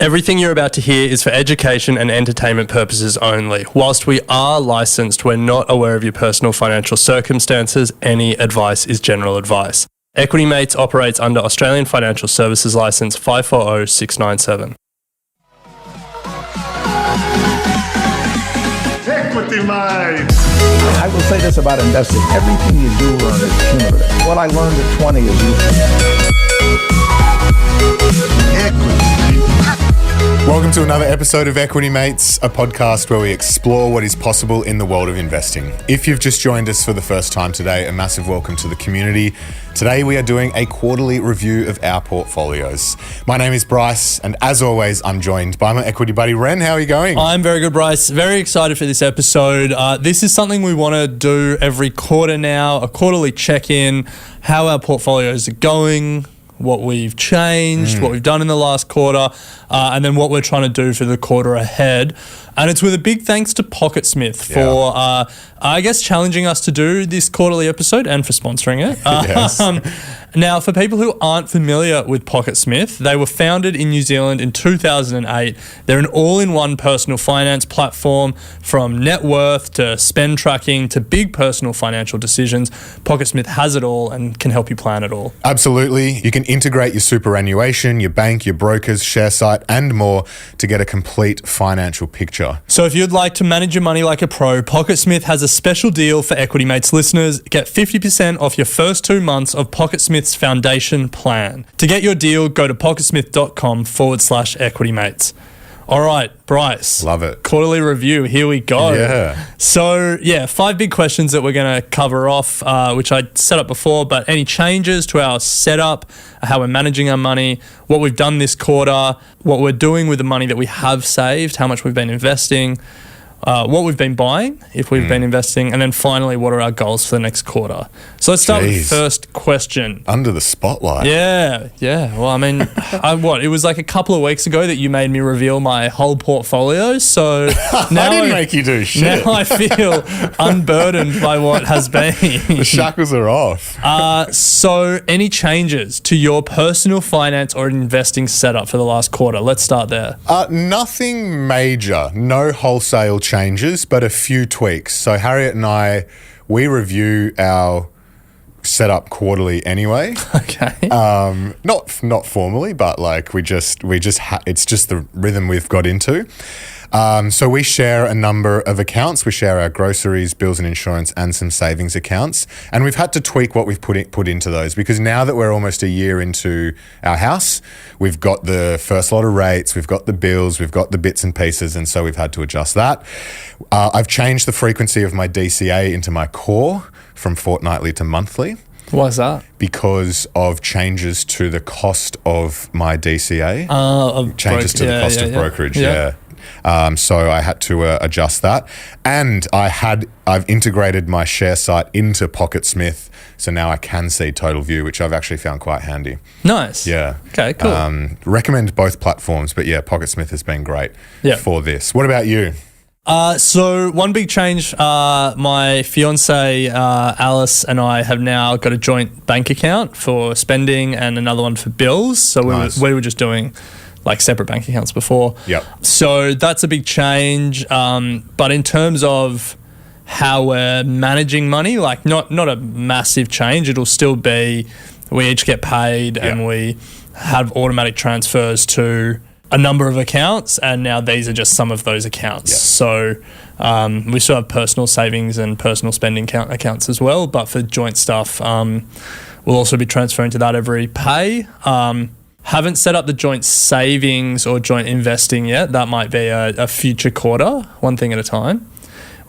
Everything you're about to hear is for education and entertainment purposes only. Whilst we are licensed, we're not aware of your personal financial circumstances. Any advice is general advice. Equity Mates operates under Australian Financial Services Licence 540697. Equity Mates! I will say this about investing. Everything you do learn is cumulative. What I learned at 20 is useful. Equity. Welcome to another episode of Equity Mates, a podcast where we explore what is possible in the world of investing. If you've just joined us for the first time today, a massive welcome to the community. Today we are doing a quarterly review of our portfolios. My name is Bryce, and as always, I'm joined by my equity buddy, Ren. How are you going? I'm very good, Bryce. Very excited for this episode. This is something we want to do every quarter now, a quarterly check-in, how our portfolios are going, what we've changed, what we've done in the last quarter, and then what we're trying to do for the quarter ahead. And it's with a big thanks to PocketSmith for, I guess, challenging us to do this quarterly episode and for sponsoring it. Yes. Now, for people who aren't familiar with PocketSmith, they were founded in New Zealand in 2008. They're an all-in-one personal finance platform, from net worth to spend tracking to big personal financial decisions. PocketSmith has it all and can help you plan it all. Absolutely. You can integrate your superannuation, your bank, your brokers, share site, and more to get a complete financial picture. So if you'd like to manage your money like a pro, PocketSmith has a special deal for Equity Mates listeners. Get 50% off your first 2 months of PocketSmith's foundation plan. To get your deal, go to pocketsmith.com/Equity Mates. All right, Bryce. Love it. Quarterly review. Here we go. Yeah. So, 5 big questions that we're going to cover off, which I set up before, but any changes to our setup, how we're managing our money, what we've done this quarter, what we're doing with the money that we have saved, how much we've been investing, what we've been buying, if we've been investing, and then finally, what are our goals for the next quarter? So let's start with the first question. Under the spotlight. Yeah. Well, I mean, it was like a couple of weeks ago that you made me reveal my whole portfolio. So now I didn't make you do shit. Now I feel unburdened by what has been. The shackles are off. So any changes to your personal finance or investing setup for the last quarter? Let's start there. Nothing major. No wholesale changes, but a few tweaks. So Harriet and I, we review our setup quarterly anyway. Okay. Not formally, but like it's just the rhythm we've got into. So we share a number of accounts. We share our groceries, bills and insurance, and some savings accounts. And we've had to tweak what we've put into those, because now that we're almost a year into our house, we've got the first lot of rates, we've got the bills, we've got the bits and pieces, and so we've had to adjust that. I've changed the frequency of my DCA into my core from fortnightly to monthly. Why is that? Because of changes to the cost of my DCA. Changes to the cost of brokerage, so I had to adjust that. And I've integrated my share site into PocketSmith, so now I can see total view, which I've actually found quite handy. Nice. Yeah. Okay, cool. Recommend both platforms, but PocketSmith has been great for this. What about you? So one big change, my fiance Alice and I have now got a joint bank account for spending and another one for bills. So we were just doing like separate bank accounts before. Yep. So that's a big change. But in terms of how we're managing money, like not a massive change. It'll still be, we each get paid and we have automatic transfers to a number of accounts, and now these are just some of those accounts. So we still have personal savings and personal spending accounts as well, but for joint stuff, we'll also be transferring to that every pay. Haven't set up the joint savings or joint investing yet. That might be a future quarter, one thing at a time.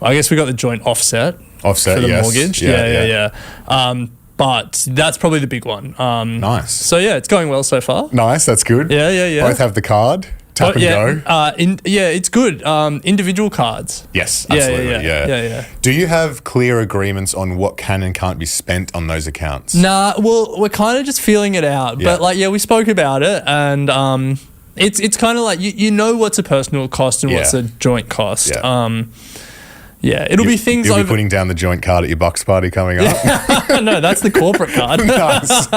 I guess we got the joint offset for the mortgage. Yeah. But that's probably the big one. Nice. So, it's going well so far. Nice, that's good. Yeah. Both have the card, tap and go. It's good. Individual cards. Yes, absolutely. Yeah. Do you have clear agreements on what can and can't be spent on those accounts? Nah, well, we're kind of just feeling it out. Yeah. But, we spoke about it, and it's kind of like you know what's a personal cost and what's a joint cost. Yeah. Yeah, it'll be things You'll over. be putting down the joint card at your box party coming up. No, that's the corporate card. Nice.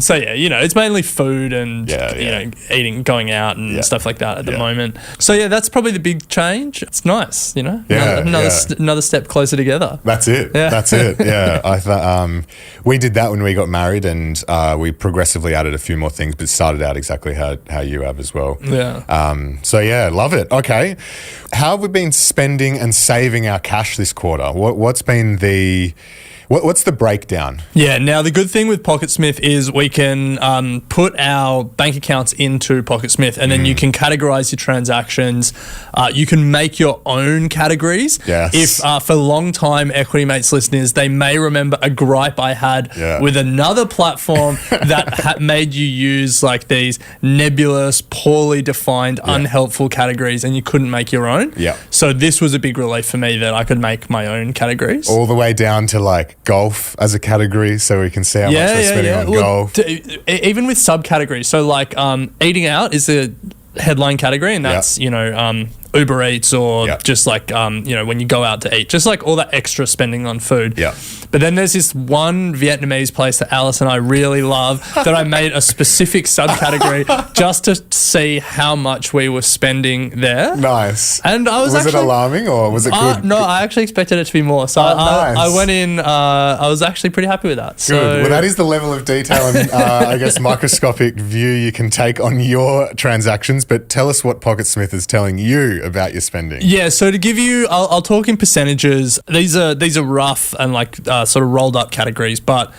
So yeah, it's mainly food and Yeah. eating, going out and stuff like that at the Yeah. moment. So yeah, that's probably the big change. It's nice, another step closer together. That's it. Yeah. That's it. Yeah. I thought we did that when we got married, and we progressively added a few more things, but started out exactly how you have as well. Yeah. So yeah, love it. Okay. How have we been spending and saving our cash this quarter? What's been what's the breakdown? Yeah, now the good thing with PocketSmith is we can put our bank accounts into PocketSmith, and then you can categorize your transactions. You can make your own categories. Yes. If for long-time Equity Mates listeners, they may remember a gripe I had with another platform that made you use like these nebulous, poorly defined, unhelpful categories, and you couldn't make your own. Yeah. So this was a big relief for me that I could make my own categories. All the way down to like golf as a category, so we can see how much we're spending on golf. Even with subcategories, so like eating out is a headline category, and that's Uber Eats or just like when you go out to eat, just like all that extra spending on food. Yeah. But then there's this one Vietnamese place that Alice and I really love that I made a specific subcategory just to see how much we were spending there. Nice. And I was it alarming or was it good? No, I actually expected it to be more. So nice. I went in. I was actually pretty happy with that. Good. So, Well, that is the level of detail and I guess microscopic view you can take on your transactions. But tell us what PocketSmith is telling you about your spending. Yeah, so to give you, I'll talk in percentages. These are rough and like sort of rolled up categories, but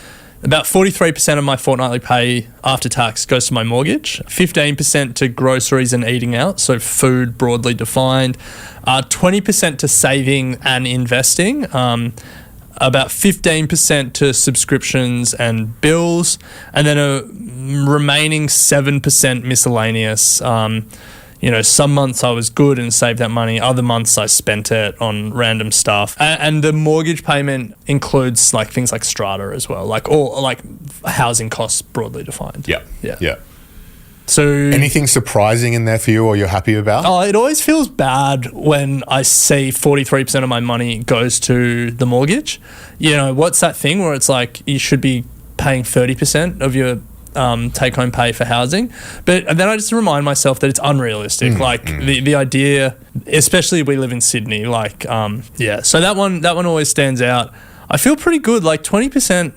about 43% of my fortnightly pay after tax goes to my mortgage, 15% to groceries and eating out, so food broadly defined, 20% to saving and investing, about 15% to subscriptions and bills, and then a remaining 7% miscellaneous. Some months I was good and saved that money. Other months I spent it on random stuff. And the mortgage payment includes like things like strata as well, like all like housing costs broadly defined. Yeah. So anything surprising in there for you or you're happy about? Oh, it always feels bad when I see 43% of my money goes to the mortgage. What's that thing where it's like you should be paying 30% of your take-home pay for housing, but then I just remind myself that it's unrealistic. The idea, especially we live in Sydney, so that one always stands out. I feel pretty good, like 20%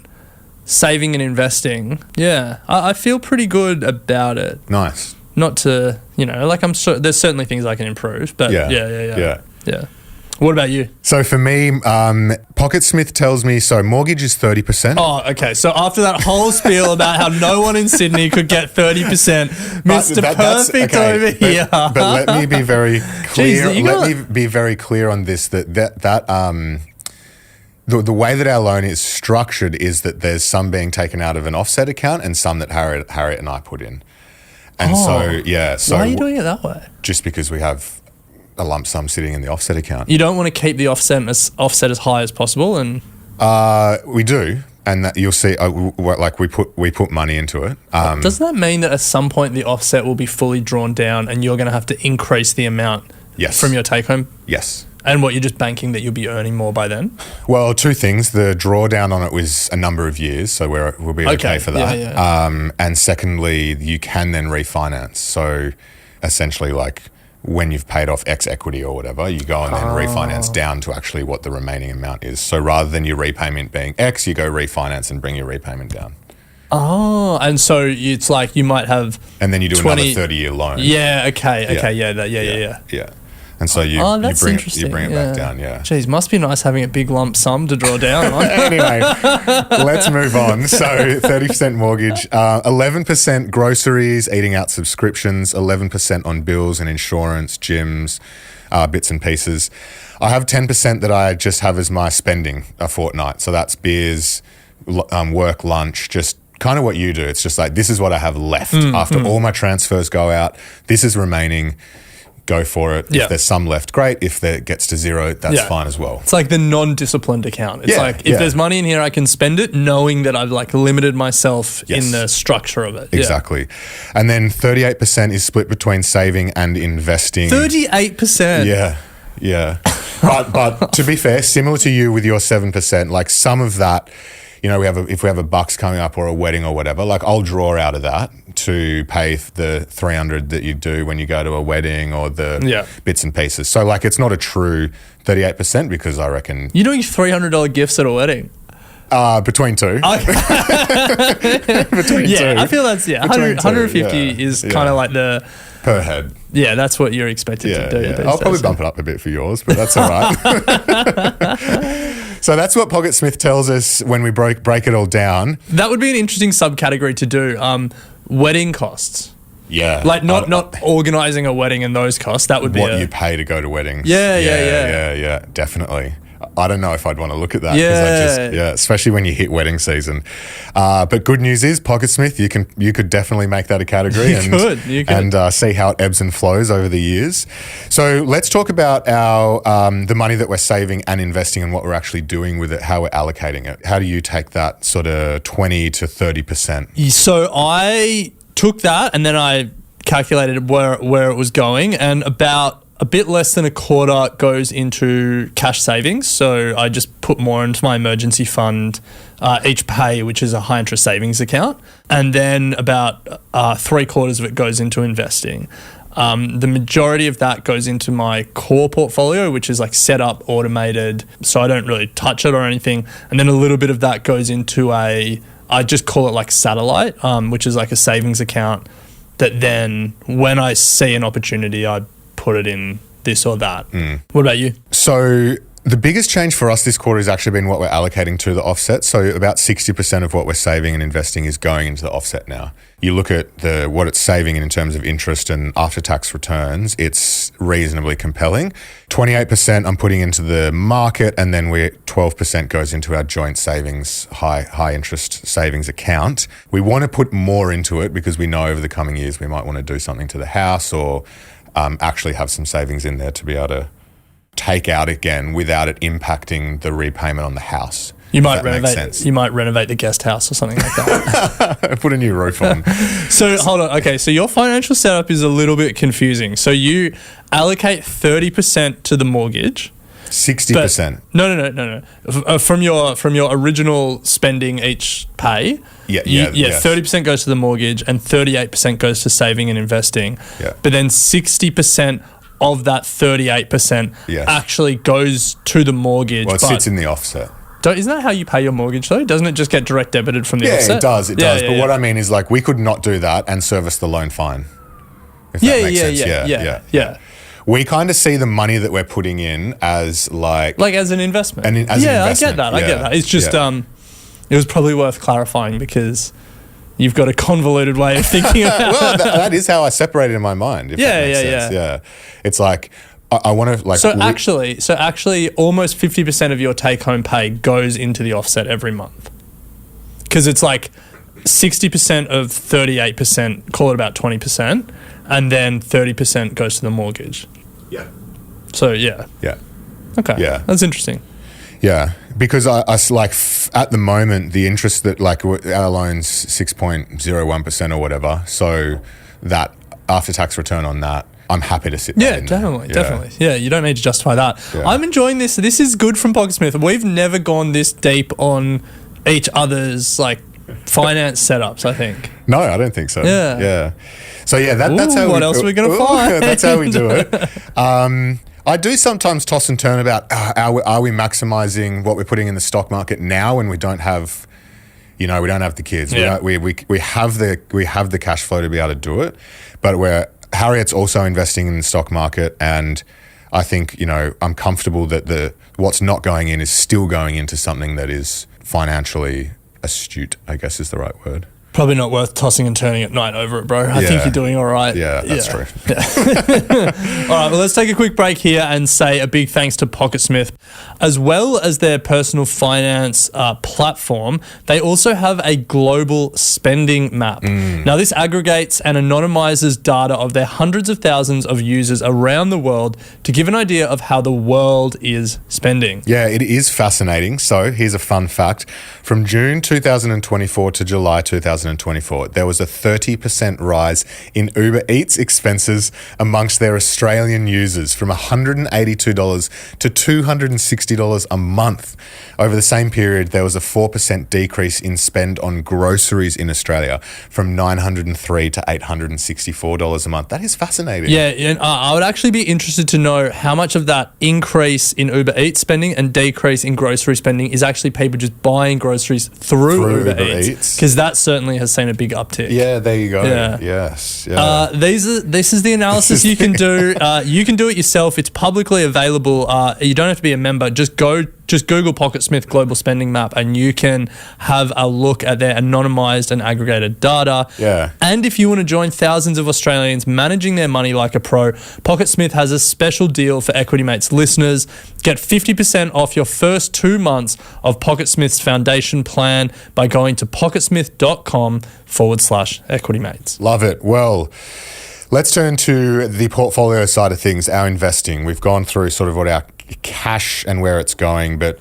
saving and investing. Yeah, I feel pretty good about it. Nice. Not to, I'm sure there's certainly things I can improve, but yeah. What about you? So for me, PocketSmith tells me, mortgage is 30%. Oh, okay. So after that whole spiel about how no one in Sydney could get 30%, Mr. Perfect over here. But let me be very clear. Jeez, let me be very clear on this, the way that our loan is structured is that there's some being taken out of an offset account and some that Harriet and I put in. And so why are you doing it that way? Just because we have a lump sum sitting in the offset account. You don't want to keep the offset as high as possible, and we do, and that you'll see. We put money into it. Doesn't that mean that at some point the offset will be fully drawn down, and you're going to have to increase the amount from your take home? Yes. And what, you're just banking that you'll be earning more by then? Well, two things. The drawdown on it was a number of years, so we'll be okay for that. Yeah. And secondly, you can then refinance. So essentially, like, when you've paid off X equity or whatever, you go and then refinance down to actually what the remaining amount is. So rather than your repayment being X, you go refinance and bring your repayment down. Oh, and so it's like you might have... And then you do another 30-year loan. Yeah, okay, yeah. And so you bring it back down, Geez, must be nice having a big lump sum to draw down on. Anyway, let's move on. So 30% mortgage, 11% groceries, eating out subscriptions, 11% on bills and insurance, gyms, bits and pieces. I have 10% that I just have as my spending a fortnight. So that's beers, work, lunch, just kind of what you do. It's just like, this is what I have left after all my transfers go out. This is remaining. Go for it. If there's some left, great. If it gets to zero, that's fine as well. It's like the non-disciplined account. It's like, if there's money in here, I can spend it knowing that I've like limited myself in the structure of it. Exactly. And then 38% is split between saving and investing. 38%? Yeah. But to be fair, similar to you with your 7%, like some of that, you know, if we have a bucks coming up or a wedding or whatever, like I'll draw out of that to pay the 300 that you do when you go to a wedding or the bits and pieces. So like it's not a true 38% because I reckon You're doing $300 gifts at a wedding. Between two. Between two. I feel that's 150 is kind of like the per head. Yeah, that's what you're expected to do. Yeah. I'll probably bump it up a bit for yours, but that's all right. So that's what PocketSmith tells us when we break it all down. That would be an interesting subcategory to do. Wedding costs. Yeah. Like not organising a wedding and those costs. That would be what you pay to go to weddings. Yeah, definitely. I don't know if I'd want to look at that because especially when you hit wedding season. But good news is PocketSmith, you could definitely make that a category and see how it ebbs and flows over the years. So let's talk about the money that we're saving and investing and what we're actually doing with it, how we're allocating it. How do you take that sort of 20 to 30%? So I took that and then I calculated where it was going, and about a bit less than a quarter goes into cash savings. So I just put more into my emergency fund each pay, which is a high interest savings account. And then about 3/4 of it goes into investing. The majority of that goes into my core portfolio, which is like set up, automated, so I don't really touch it or anything. And then a little bit of that goes into I just call it like satellite, which is like a savings account that then when I see an opportunity, I put it in this or that. What about you? So the biggest change for us this quarter has actually been what we're allocating to the offset. So about 60% of what we're saving and investing is going into the offset now. You look at what it's saving in terms of interest and after-tax returns, it's reasonably compelling. 28% I'm putting into the market, and then 12% goes into our joint savings, high interest savings account. We want to put more into it because we know over the coming years we might want to do something to the house or actually have some savings in there to be able to take out again without it impacting the repayment on the house. You might renovate the guest house or something like that. Put a new roof on. So hold on. Okay, so your financial setup is a little bit confusing. So you allocate 30% to the mortgage. 60%. No. From your original spending each pay, 30% goes to the mortgage and 38% goes to saving and investing. Yeah. But then 60% of that 38% actually goes to the mortgage. Well, it sits in the offset. Isn't that how you pay your mortgage though? Doesn't it just get direct debited from the offset? Yeah, it does. But what I mean is like we could not do that and service the loan fine. If that makes sense. Yeah. We kind of see the money that we're putting in as like as an investment. An investment. I get that. It's just it was probably worth clarifying because you've got a convoluted way of thinking about it. Well, that is how I separate it in my mind. If that makes sense. Yeah. It's like I want to like. So actually, almost 50% of your take-home pay goes into the offset every month, because it's like 60% of 38%, call it about 20%, and then 30% goes to the mortgage. Yeah. So yeah. Okay. Yeah, that's interesting. Yeah, because I at the moment the interest that like our loan's 6.01% or whatever, so that after tax return on that, I'm happy to sit there. Definitely. Yeah, you don't need to justify that. Yeah. I'm enjoying this. This is good from PocketSmith. We've never gone this deep on each other's like finance setups, I think. No, I don't think so. Yeah. So yeah, that's how. What else are we going to find? That's how we do it. I do sometimes toss and turn about are we maximising what we're putting in the stock market now when we don't have, we don't have the kids. Yeah. We have the cash flow to be able to do it, but Harriet's also investing in the stock market, and I think I'm comfortable that what's not going in is still going into something that is financially astute, I guess is the right word. Probably not worth tossing and turning at night over it, bro. I think you're doing all right. Yeah, that's true. All right, well, let's take a quick break here and say a big thanks to PocketSmith. As well as their personal finance platform, they also have a global spending map. Now, this aggregates and anonymizes data of their hundreds of thousands of users around the world to give an idea of how the world is spending. Yeah, it is fascinating. So here's a fun fact. From June 2024 to July 2025, 2024, there was a 30% rise in Uber Eats expenses amongst their Australian users from $182 to $260 a month. Over the same period, there was a 4% decrease in spend on groceries in Australia from $903 to $864 a month. That is fascinating. Yeah, and I would actually be interested to know how much of that increase in Uber Eats spending and decrease in grocery spending is actually people just buying groceries through Uber Eats, because that certainly has seen a big uptick. Yeah, there you go. Yeah. Yes. Yeah. This is the analysis you can do. You can do it yourself. It's publicly available. You don't have to be a member. Just Google PocketSmith Global Spending Map and you can have a look at their anonymized and aggregated data. Yeah. And if you want to join thousands of Australians managing their money like a pro, PocketSmith has a special deal for Equity Mates listeners. Get 50% off your first 2 months of PocketSmith's foundation plan by going to pocketsmith.com/Equity Mates. Love it. Well, let's turn to the portfolio side of things, our investing. We've gone through sort of what our cash and where it's going, but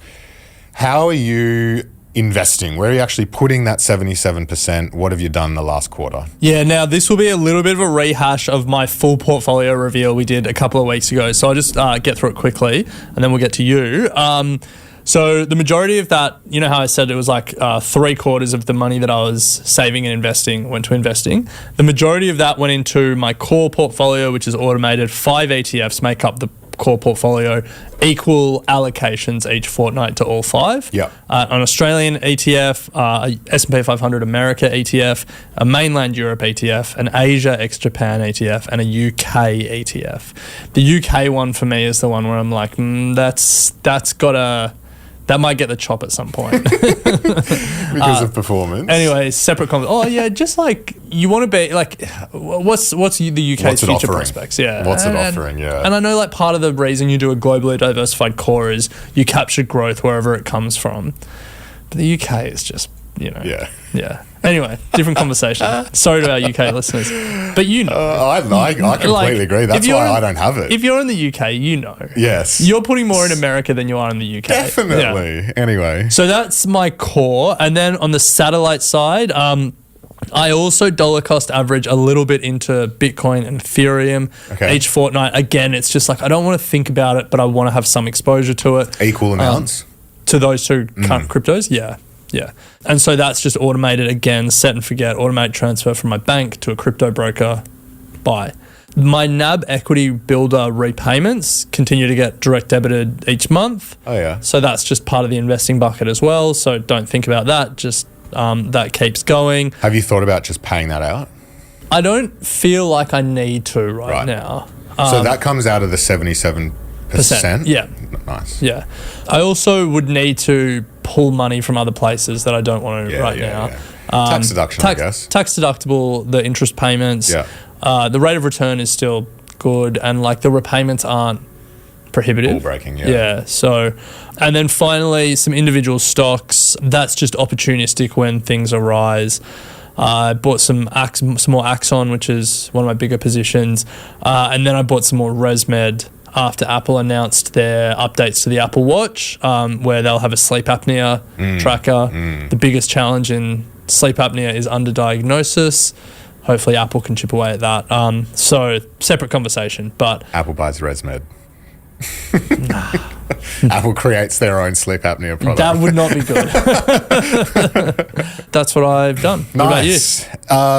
how are you investing? Where are you actually putting that 77%? What have you done the last quarter? Yeah, now this will be a little bit of a rehash of my full portfolio reveal we did a couple of weeks ago. So I'll just get through it quickly and then we'll get to you. So the majority of that, you know how I said it was like 3/4 of the money that I was saving and investing went to investing. The majority of that went into my core portfolio, which is automated. 5 ETFs make up the core portfolio, equal allocations each fortnight to all 5. Yep. An Australian ETF, a S&P 500 America ETF, a mainland Europe ETF, an Asia ex-Japan ETF, and a UK ETF. The UK one for me is the one where I'm like, that might get the chop at some point. Because of performance. Anyway, separate conversation. Oh yeah, just like you want to be like, what's the UK's future offering? Prospects? Yeah, What's it offering? Yeah. And I know like part of the reason you do a globally diversified core is you capture growth wherever it comes from. But the UK is just, Yeah. Yeah. Anyway, different conversation. Sorry to our UK listeners. But I completely agree. That's why I don't have it. If you're in the UK, Yes. You're putting more in America than you are in the UK. Definitely. Yeah. Anyway. So that's my core. And then on the satellite side, I also dollar cost average a little bit into Bitcoin and Ethereum each fortnight. Again, it's just like I don't want to think about it, but I want to have some exposure to it. Equal amounts? To those two current cryptos? Yeah. Yeah. And so that's just automated again, set and forget, automated transfer from my bank to a crypto broker, buy. My NAB equity builder repayments continue to get direct debited each month. Oh, yeah. So that's just part of the investing bucket as well. So don't think about that. Just that keeps going. Have you thought about just paying that out? I don't feel like I need to right now. So that comes out of the 77%? Yeah. Nice. Yeah. I also would need to pull money from other places that I don't want to now. Yeah. Tax deduction, I guess. Tax deductible, the interest payments. Yeah. The rate of return is still good and like the repayments aren't prohibitive. Ball breaking, yeah. Yeah. So, and then finally some individual stocks. That's just opportunistic when things arise. I bought some more Axon, which is one of my bigger positions. And then I bought some more ResMed after Apple announced their updates to the Apple Watch, where they'll have a sleep apnea tracker. The biggest challenge in sleep apnea is underdiagnosis. Hopefully Apple can chip away at that. So separate conversation, but Apple buys ResMed. Apple creates their own sleep apnea product. That would not be good. That's what I've done. Nice. What about you?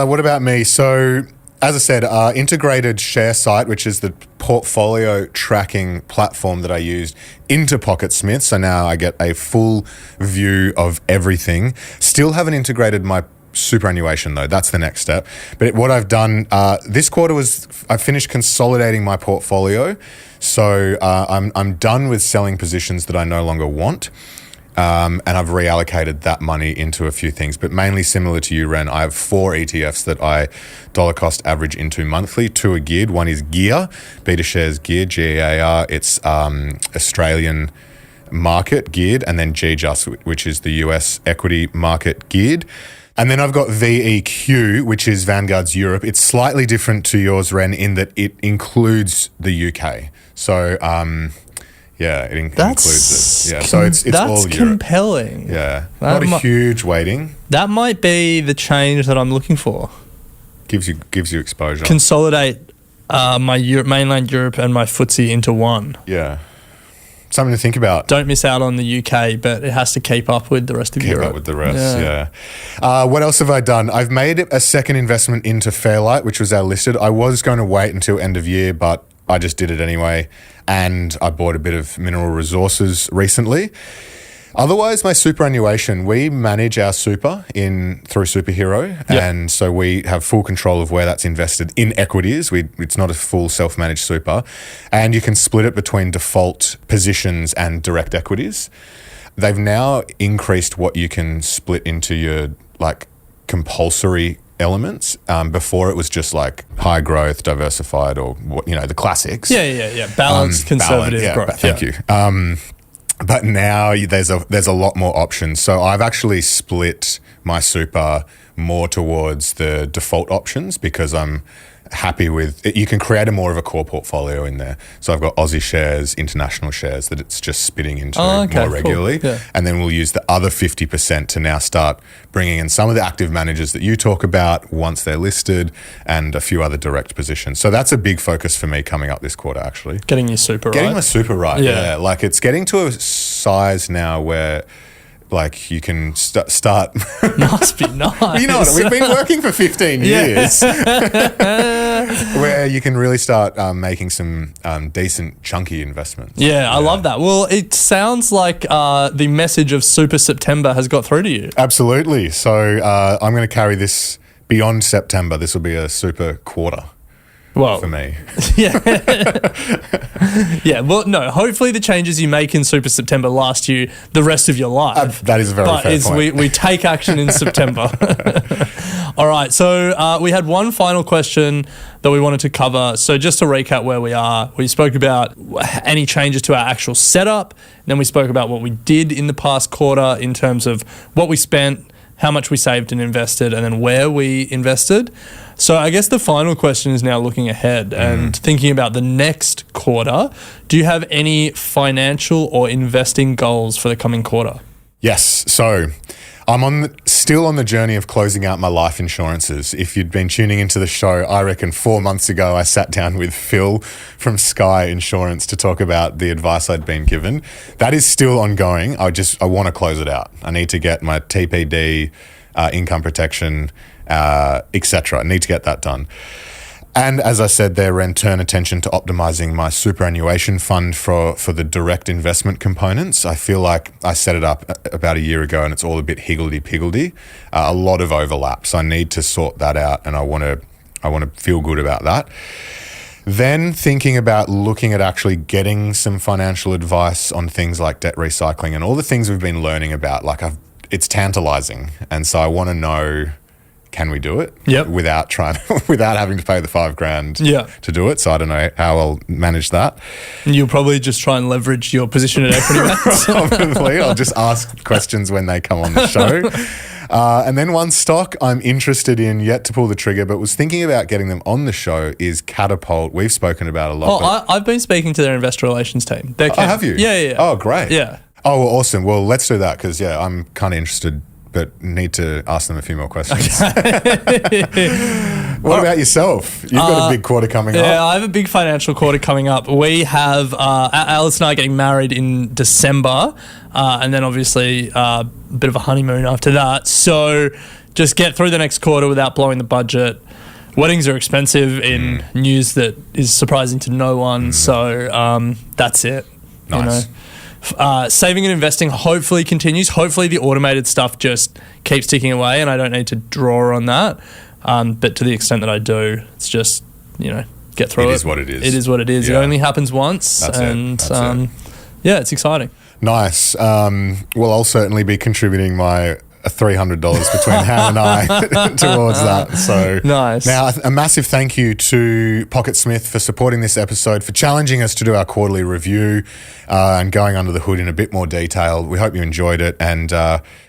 What about me? So, as I said, integrated share site, which is the portfolio tracking platform that I used into PocketSmith. So now I get a full view of everything. Still haven't integrated my superannuation though. That's the next step. But what I've done this quarter was I finished consolidating my portfolio. So I'm done with selling positions that I no longer want. And I've reallocated that money into a few things, but mainly similar to you, Ren. I have 4 ETFs that I dollar cost average into monthly. 2 are geared. One is GEAR, Beta Shares Geared, GEAR. It's Australian market geared, and then GJUST, which is the US equity market geared. And then I've got VEQ, which is Vanguard's Europe. It's slightly different to yours, Ren, in that it includes the UK. So, Yeah, it includes it. Yeah, so it's that's all Europe. compelling. Yeah, not a huge weighting. That might be the change that I'm looking for. Gives you exposure. Consolidate my mainland Europe and my FTSE into one. Yeah. Something to think about. Don't miss out on the UK, but it has to keep up with the rest of Europe. Keep up with the rest, yeah. What else have I done? I've made a second investment into Fairlight, which was our listed. I was going to wait until end of year, but I just did it anyway. And I bought a bit of Mineral Resources recently. Otherwise, my superannuation, we manage our super through Superhero, and so we have full control of where that's invested in equities. It's not a full self-managed super, and you can split it between default positions and direct equities. They've now increased what you can split into your like compulsory elements. Before it was just like high growth, diversified, or the classics. Yeah. Balanced, conservative growth. Thank you. But now there's a lot more options. So I've actually split my super more towards the default options because I'm happy with it. You can create more of a core portfolio in there. So I've got Aussie shares, international shares that it's just spitting into more regularly. Cool. Yeah. And then we'll use the other 50% to now start bringing in some of the active managers that you talk about once they're listed and a few other direct positions. So that's a big focus for me coming up this quarter, actually. Getting your super right. Getting my super right, yeah. Like it's getting to a size now where like you can start. Must be nice. You know what? We've been working for 15 years, where you can really start making some decent, chunky investments. Yeah, I love that. Well, it sounds like the message of Super September has got through to you. Absolutely. So I'm going to carry this beyond September. This will be a super quarter. Well, for me. Yeah. Well, no, hopefully the changes you make in Super September last you the rest of your life. That is a very fair point. We take action in September. All right, so we had one final question that we wanted to cover. So just to recap where we are, we spoke about any changes to our actual setup. Then we spoke about what we did in the past quarter in terms of what we spent, how much we saved and invested, and then where we invested. So I guess the final question is now looking ahead and thinking about the next quarter. Do you have any financial or investing goals for the coming quarter? Yes. So I'm still on the journey of closing out my life insurances. If you'd been tuning into the show, I reckon 4 months ago, I sat down with Phil from Sky Insurance to talk about the advice I'd been given. That is still ongoing. I want to close it out. I need to get my TPD, income protection, etc. I need to get that done. And as I said there, Ren, turn attention to optimizing my superannuation fund for the direct investment components. I feel like I set it up about a year ago and it's all a bit higgledy-piggledy. A lot of overlap. So I need to sort that out and I want to feel good about that. Then thinking about looking at actually getting some financial advice on things like debt recycling and all the things we've been learning about. It's tantalizing. And so I want to know, can we do it? Yep. Without having to pay the $5,000 to do it. So I don't know how I'll manage that. And you'll probably just try and leverage your position at Equity Mates. Probably. I'll just ask questions when they come on the show. And then one stock I'm interested in, yet to pull the trigger, but was thinking about getting them on the show is Catapult. We've spoken about a lot. I've been speaking to their investor relations team. Have you? Yeah. Oh, great. Yeah. Oh, well, awesome. Well, let's do that because, I'm kind of interested but need to ask them a few more questions. Okay. What about yourself? You've got a big quarter coming up. Yeah, I have a big financial quarter coming up. We have Alice and I getting married in December, and then obviously a bit of a honeymoon after that. So just get through the next quarter without blowing the budget. Weddings are expensive in news that is surprising to no one. So that's it. Nice. Saving and investing hopefully continues. Hopefully the automated stuff just keeps ticking away and I don't need to draw on that. But to the extent that I do, it's just, get through it. It is what it is. It is what it is. Yeah. It only happens once. That's it. Yeah, it's exciting. Nice. Well, I'll certainly be contributing my $300 between Ham and I towards that. So nice. Now, a massive thank you to PocketSmith for supporting this episode, for challenging us to do our quarterly review and going under the hood in a bit more detail. We hope you enjoyed it, and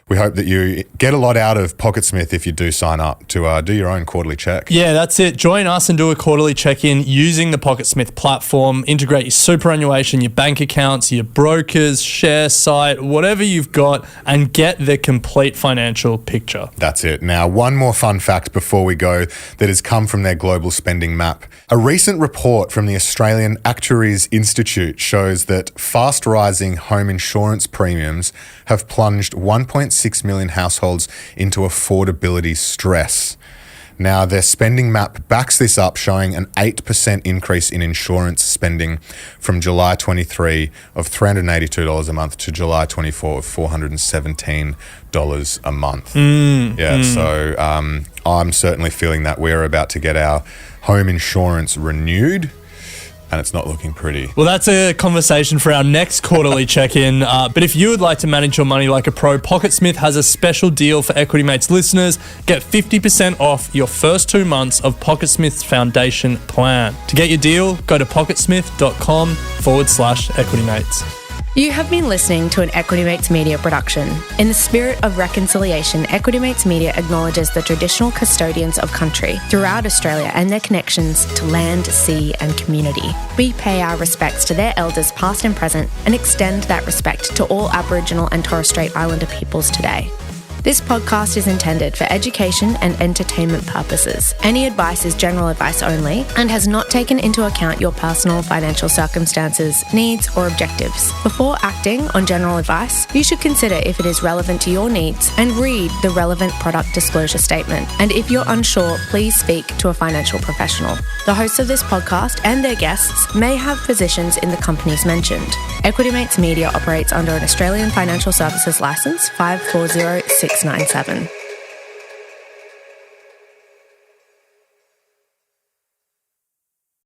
We hope that you get a lot out of PocketSmith if you do sign up to do your own quarterly check. Yeah, that's it. Join us and do a quarterly check-in using the PocketSmith platform. Integrate your superannuation, your bank accounts, your brokers, share site, whatever you've got, and get the complete financial picture. That's it. Now, one more fun fact before we go that has come from their global spending map. A recent report from the Australian Actuaries Institute shows that fast-rising home insurance premiums have plunged 1.6 million households into affordability stress. Now, their spending map backs this up, showing an 8% increase in insurance spending from July 23 of $382 a month to July 24 of $417 a month. So I'm certainly feeling that we're about to get our home insurance renewed. And it's not looking pretty. Well, that's a conversation for our next quarterly check-in. But if you would like to manage your money like a pro, PocketSmith has a special deal for Equity Mates listeners. Get 50% off your first 2 months of PocketSmith's foundation plan. To get your deal, go to pocketsmith.com/Equity Mates. You have been listening to an Equity Mates Media production. In the spirit of reconciliation, Equity Mates Media acknowledges the traditional custodians of country throughout Australia and their connections to land, sea and community. We pay our respects to their elders past and present and extend that respect to all Aboriginal and Torres Strait Islander peoples today. This podcast is intended for education and entertainment purposes. Any advice is general advice only and has not taken into account your personal financial circumstances, needs, or objectives. Before acting on general advice, you should consider if it is relevant to your needs and read the relevant product disclosure statement. And if you're unsure, please speak to a financial professional. The hosts of this podcast and their guests may have positions in the companies mentioned. Equity Mates Media operates under an Australian Financial Services Licence 540697.